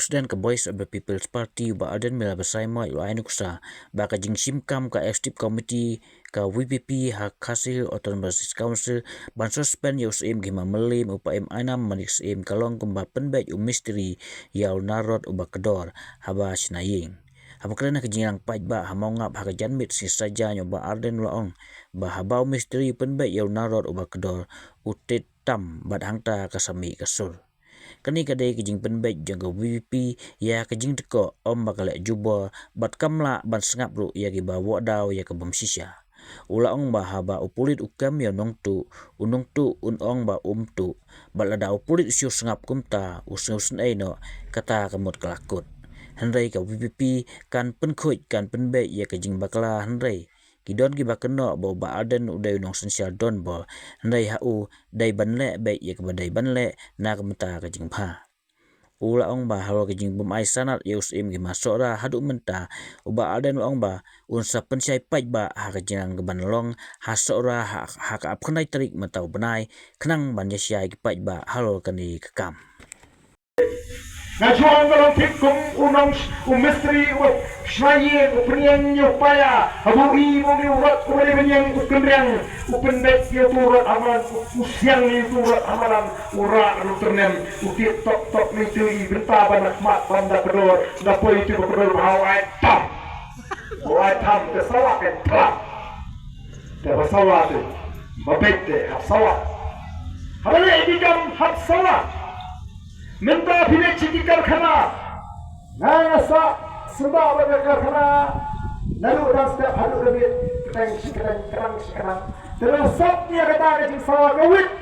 Presiden ke Voice of the People's Party ba adan mila bersama yu ainuksa ba ka jing simkam ka executive committee ka WPP hak hasil autonomous council ban suspend yu sim gima melim upa im ainam manik sim kalong kumba penbet yu misteri yau narot uba kedor haba sinaying. Haba kerana kejingang paj ba hamau ngap haka janmit si saja nyo ba arden laong ba habau misteri penbet yau narot uba kedor utit tam bat hangta kasami kasur. Kani kadai kejing penbet jangka WPP ya kejing teko om bakalek juba bat kamla ban sengap ru ya ki bawa daw ya ke sisya. Ula ong ba haba upulit ukam ya nong tu unong tu unong ba tu bat lada upulit usyo sengap kumta usun no kata kemut kelakut. Henry ka WPP kan penkut kan penbet ya kejing bakala Henry. Kidon ki bakeno bo ba aden udai nong sensial don bo ndai hau dai banle be ya ke badai banle na kemta ka jing pha ula ong ba halo ke jing bumai sanat yus im ki masuk ra hadu menta uba aden ong ba unsa pensai paj ba ha ka jing ke banlong hasok ra ha ka apkhnai tarik matau benai kenang ban yasiai ki paj ba halo kani kekam na chuang galong thik kum unong umistri u shnaye upniang yo paya abu I mo ni urat ko ni benyang ukendrang upendek yo turat amalan usiang ni turat amalan ura anu ternem ukit tok tok ni tui benta banak mat banda kedor da poi tu kedor hawai tam hawai tam ke sawak ke klap te basawa tu mabete hapsawa habale idikam hapsawa minta pilih citi karkhana nasa sebab ada karkhana lalu dah setiap hari lebih kerang terus sabnya kata ada jing sawa kawit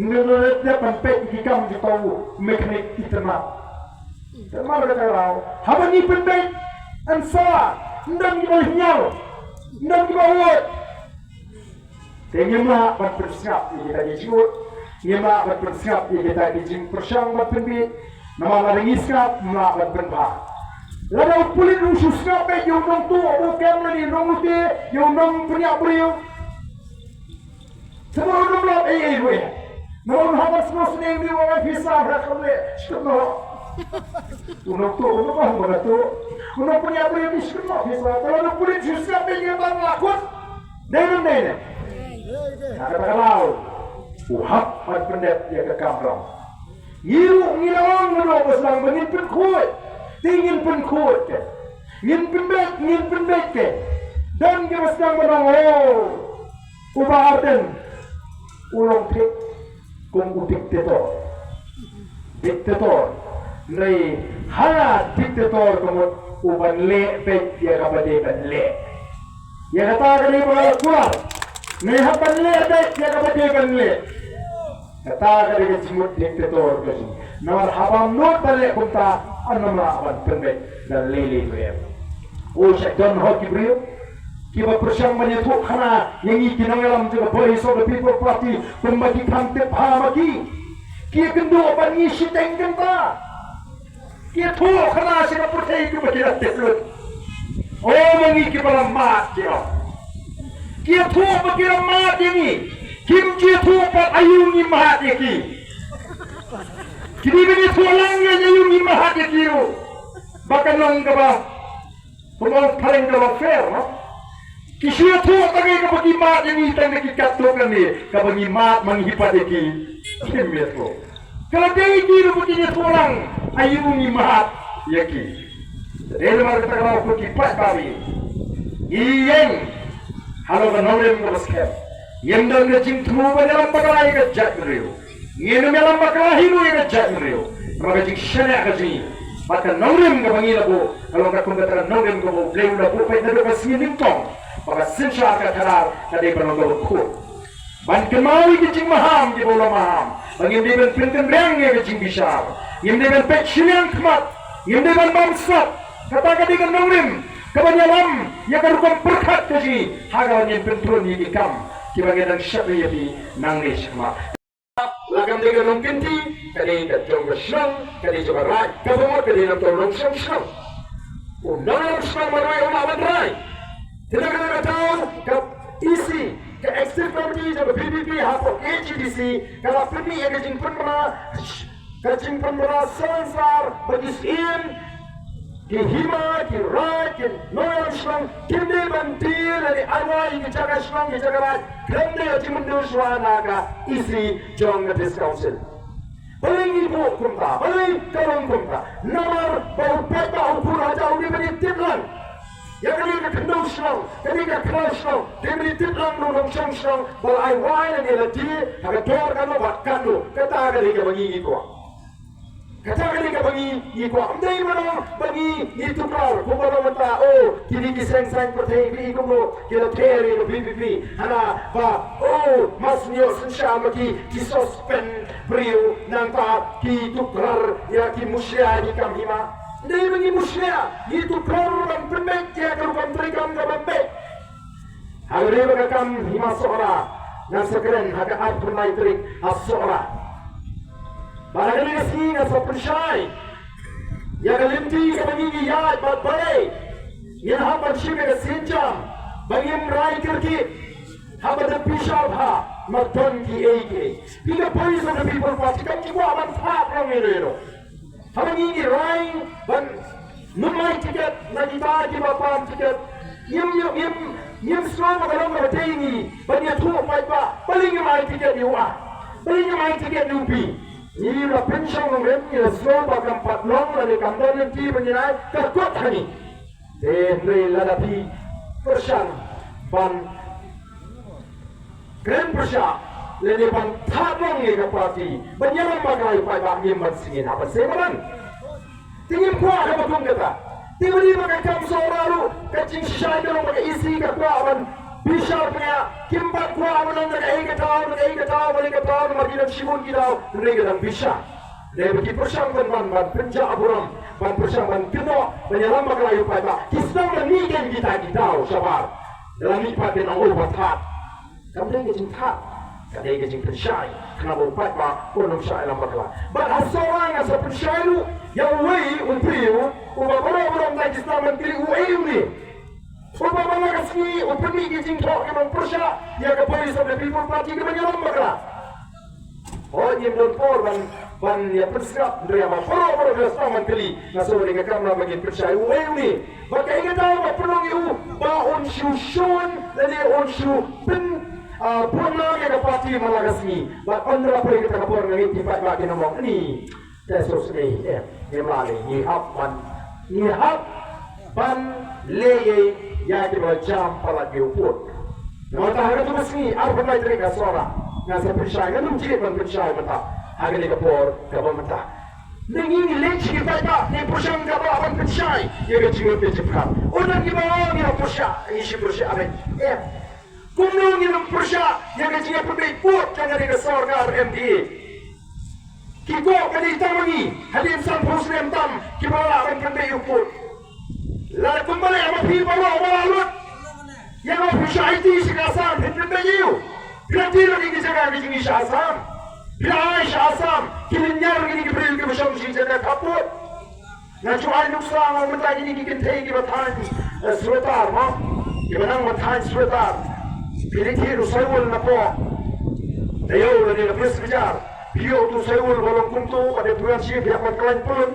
menurut dia penpek hikam di tahu mekanik itermat termal kata rau haba ni penpek ansa ndang di bawah nyal ndang di bawah tengah mak bersiap kita dijut Nima bat bersiap ya kita dijing persyang bat penbit nama ladang iskap mak bat penpa lada upulit usus kape yung nong tu bukan lagi nong uti yung nong punya beriu semua nong lap gue nong habar semua seneng di bawah visa berakam le shkno unong tu unong bah mana tu unong punya beriu di shkno visa kalau upulit usus kape yung bang lakut denen ada kalau uhap mat pendet ya ke kamrong yiru ngilawang ngelo beslang bengin penkut tingin penkut ke ngin pendet ke dan ke beslang menang ubah arden ulong tik kung diktator nai hala diktator kumut uban le pek ya kabade ban le ya kata kali bala kular nai hapan le pek ya kabade ban le kata kali jimut diktator kasi nawar habam not balik kunta anamla aban penbek dan lele beriam o syaitan hoki beriam kiba persyang menyetuk khana yang ikinangalam juga Voice of the People Party pembagi kantip hamaki kia kendo aban ngisi tengkenta kia tu khana sila putih itu bagi ratik lut o mengi kiba mat kia tu bagi mat ini kimchi tu pat ayungi mahat yaki kini bini tulang yang ayungi mahat yaki bahkan nong kaba pemang paling kaba fair no kisya tu tangi kaba gimat yang itang nakikat tu kan ni kaba gimat menghipat yaki kimit ko kalau dia yaki begini tulang ayungi mahat yaki jadi lemar kata kalau aku kipat babi iyeng halo kanolem kaba skem Yendang na jing tuwa dalam bakalahi ka jat meriu. Ngenu dalam bakalahi lu ka jat meriu. Maka jing syana ka jing. Maka nongrim ka bangila bo. Kalau ka kung katara nongrim ka bo. Bleu na po pay na ka sinin tong. Maka sinsya ka tarar ka di panong ko. Ban kemawi ka jing maham di bola maham. Bangin di ban pinten rang ka jing bisar. Ngim di ban pek syiliang kemat. Ngim di ban bamsat. Kata ka di ka nongrim. Kabanyalam. Ya ka rukang perkat ka jing. Hagawan yung pintuan yung ikam. Kibagyan ng siya niya di nangis ma. Lagam dengan nungkinti, kali katong bersenang, kali coba rai, kabumot kali ng tolong senang. Undang senang manuai umawan rai. Tidak kena tahu kap isi ke PBB hapok AGDC kalau permi yang kajing pernah sensar bagi sin ki hima ki rai ki noyang shlang kinde bantir dari awai ki jaga shlang ki jaga rai kende aji mundur suara ka isi jong the council paling ibu kumta paling kalung kumta nomor bau peta ukur aja udah beri tiplan yang kali ka kendau shlang kali ka klau shlang dia beri tiplan nung shang shlang bal ai wai na ngelati aga tor kan buat kandu kata kali ka bagi itu katakan ka bagi iko amdai mana bagi itu kau kumano mata oh kini kiseng-seng pertei bi kumno kila teri no PPP ana ba oh mas nyo sensya maki ki suspend brio nang pa ki tukar ya ki musya ni kamhima dai bagi musya ki tukar ban permek ya kalau ban perikam ka bambe hagre baga kam hima sora nang sekeren haga at pernai trik asora barang ini sih nggak sepercaya. Ya kelimti kebagi ya bat balai. Yang hambat sih nggak senjam. Bagi merai kerki. Hambat pisau ha. Maton ki eke. Bila polis of the people party kan juga aman tak orang ini. Hambat ini rai ban numai tiket lagi tadi bapak tiket. Yem semua kalau nggak tinggi. Banyak tuh pak paling merai tiket diwa. Paling merai tiket lupi. Ini lah pensiun orang ni lah semua bagam patlong lah di kantor nanti menyenai terkuat hani. Dari ladapi persian ban grand persian lene ban tatlong ni ke parti banyak bagai pada member singin apa semaran. Tinggal kuah apa betul kata. Tiba-tiba kacang seorang kacing syai dalam pakai isi kekuat ban. Bisa punya kimbat kuah menang dengan ega tahu marginan simun kita mereka dan bisa. Dia bagi persang ban penjak aburam ban persang ban kena menyelam kelayu pada kisah menikan kita tahu sabar dalam ipat dan awal batat. Kamu dia cinta, kamu dia cinta syai. Kenapa upat ba orang syai dalam bakla. Ban asorang asa persyai lu yang wei untriu ubah orang tak kisah menteri wei ni. Sebab mana kasih opini kijing tok yang persya ya ke polis of the people party ke menyelam bakla. Oh yang berpor ban ya persiap dari apa poro dah sama kali naso dengan kamera bagi persya ini. Maka ingat tahu apa perlu you ba on shun lele on shu pen purna ke party malah kasih. Ba andra apa kita kapor ngi tipat ba ke nomor ni. Tesos ni ni mali ni hap ban leye ya kita jam pada diukur. Mata harga tu mesti apa lagi mereka suara. Nasa percaya kan mungkin ban percaya mata. Harga ni kapor kapor mata. Nengi leci kita tak ni percaya kapor ban percaya. Ya kita cuma percaya. Orang kita orang yang percaya ini si percaya apa? Kumung yang percaya ya kita cuma percaya put jangan kita suara MDA. Kiko kali tamangi hadim san muslim tam kibala ban percaya put. Lalu kembali apa film bawa lut yang apa syait Syahsam hendak bayu berarti lagi dijaga di Syahsam bila Syahsam kilinyar gini beri ke macam si jaga kaput nak cuai nuksa mau minta ini kita tegi batan surat mah kita batan surat pilih kiri sayul napo ayo lagi lepas bicar bio tu sayul balong kumtu ada tuan si pihak kalian pun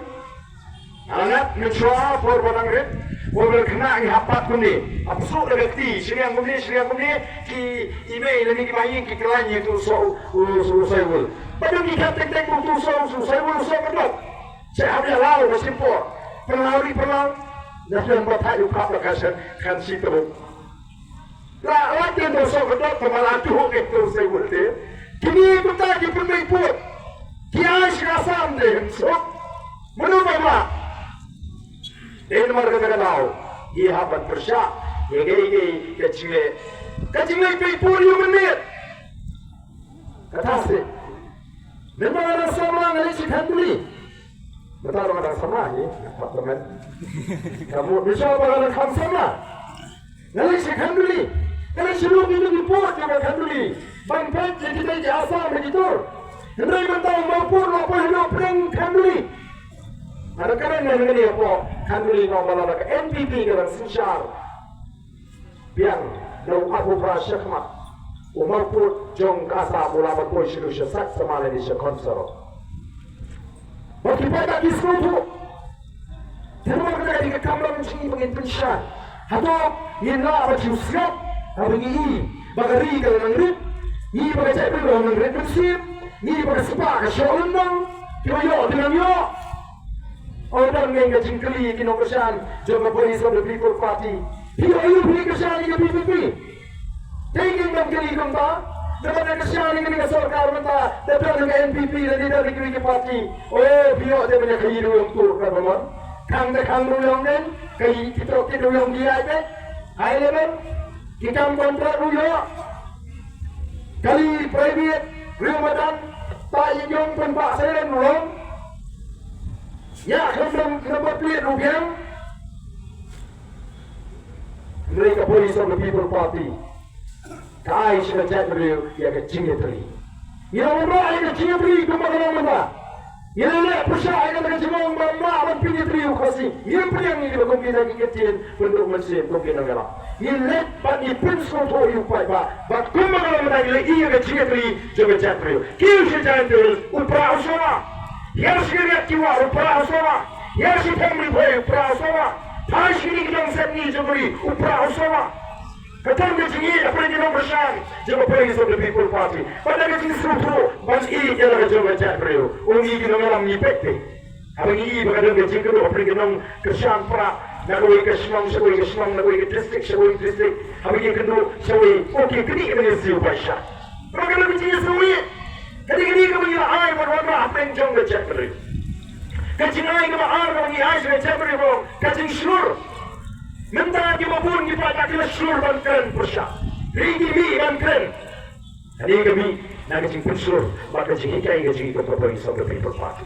anak mencoba perbuatan red Orang kena ni hapat kundi, apa sok dah ganti, seriang kundi, ki email ni ki main ki kelanya tu so sayul. Padahal ni kata teng tu so sayul so kedok. Saya habis lalu masih por, perlawan, dah dalam batai ukap lakasan kan si teruk. Lagi tu so kedok kemalan tu itu sayul tu. Kini kita ki pergi put, kiai Syahsam deh, so menurut apa? Ini mereka tahu, ia habat persya, ini kecil puri menit. Kata sih, memang ada sama ngali si kanduli. Betul ada sama ni, teman. Kamu bisa ada sama. Ngali si kanduli, ngali si lu itu dipot juga kanduli. Bangkit jadi kita asal begitu. Hendak mentang maupun apa hidup pering kanduli. Ada keren yang ini apa? Kanduli ngomong ada ke NPP dengan Sinshar. Biang, dalam aku berasa kemat. umaput jong kasa mula berpoi solusi sak semala di sekonsor. Bagi pada diskutu, terima kasih kepada kamera mencari pengin pensiun. Atau ina bagi usiap, bagi bagari kalau nangrip, bagi cai kalau nangrip pensiun, bagi sepak kasih undang, yo dengan yo. Orang yang ngajin keli kino kesan, jom polis of the People Party. Hiyo pilih kesan ini PPP. Tingin bang keli kamba, dapat kesan ini dengan sarkar menta, dapat dengan NPP dan tidak dikiri parti. Oh, hiyo dia banyak keli yang tur kerana kang duyong nen, kay kita duyong dia itu, ay level, kita kontrak duyong, kali private, riumadan, tak yung penpak saya duyong, ya kenapa pelit rupiah, mereka Police of the People Party, kaya sudah jadi ya kecingnya teri, yang orang yang kecingnya teri kemana mana? Yang nak percaya dengan semua mama pinjam triu kasih. Yang yang ini berkompetisi lagi kecil untuk mesin kompetisi negara. Yang nak bagi prinsip tu yang baik bah. Bak kumpulan orang lagi ia kecil tri juga jatuh. Kau sejalan terus upra usara. Yang sekiranya kiwa upra usara. Yang si family boy upra usara. Hai sini kita seni juga upra usara. Katang dia tinggi apa yang kita bersama jika Police of the People Party pada kita struktur bas ini jalan jalan jatuh ungi kita malam ni pekte abang ini berkata dia jika tu apa yang kita kerjaan pra nak kau kerjaan nak kau distrik abang ini kita sesuai okey kini kita ni siapa sah mereka lebih tinggi sesuai kini kita punya ayat berwarna apa yang jangan jatuh kacing ayat kita ayat kita ayat jatuh kacing seluruh Mentang kita pun kita kita seluruh bangkran persyak. Ringi mi bangkran. Hari kami nak kecing seluruh, maka kecing ikai kecing kepada Police of the People Party.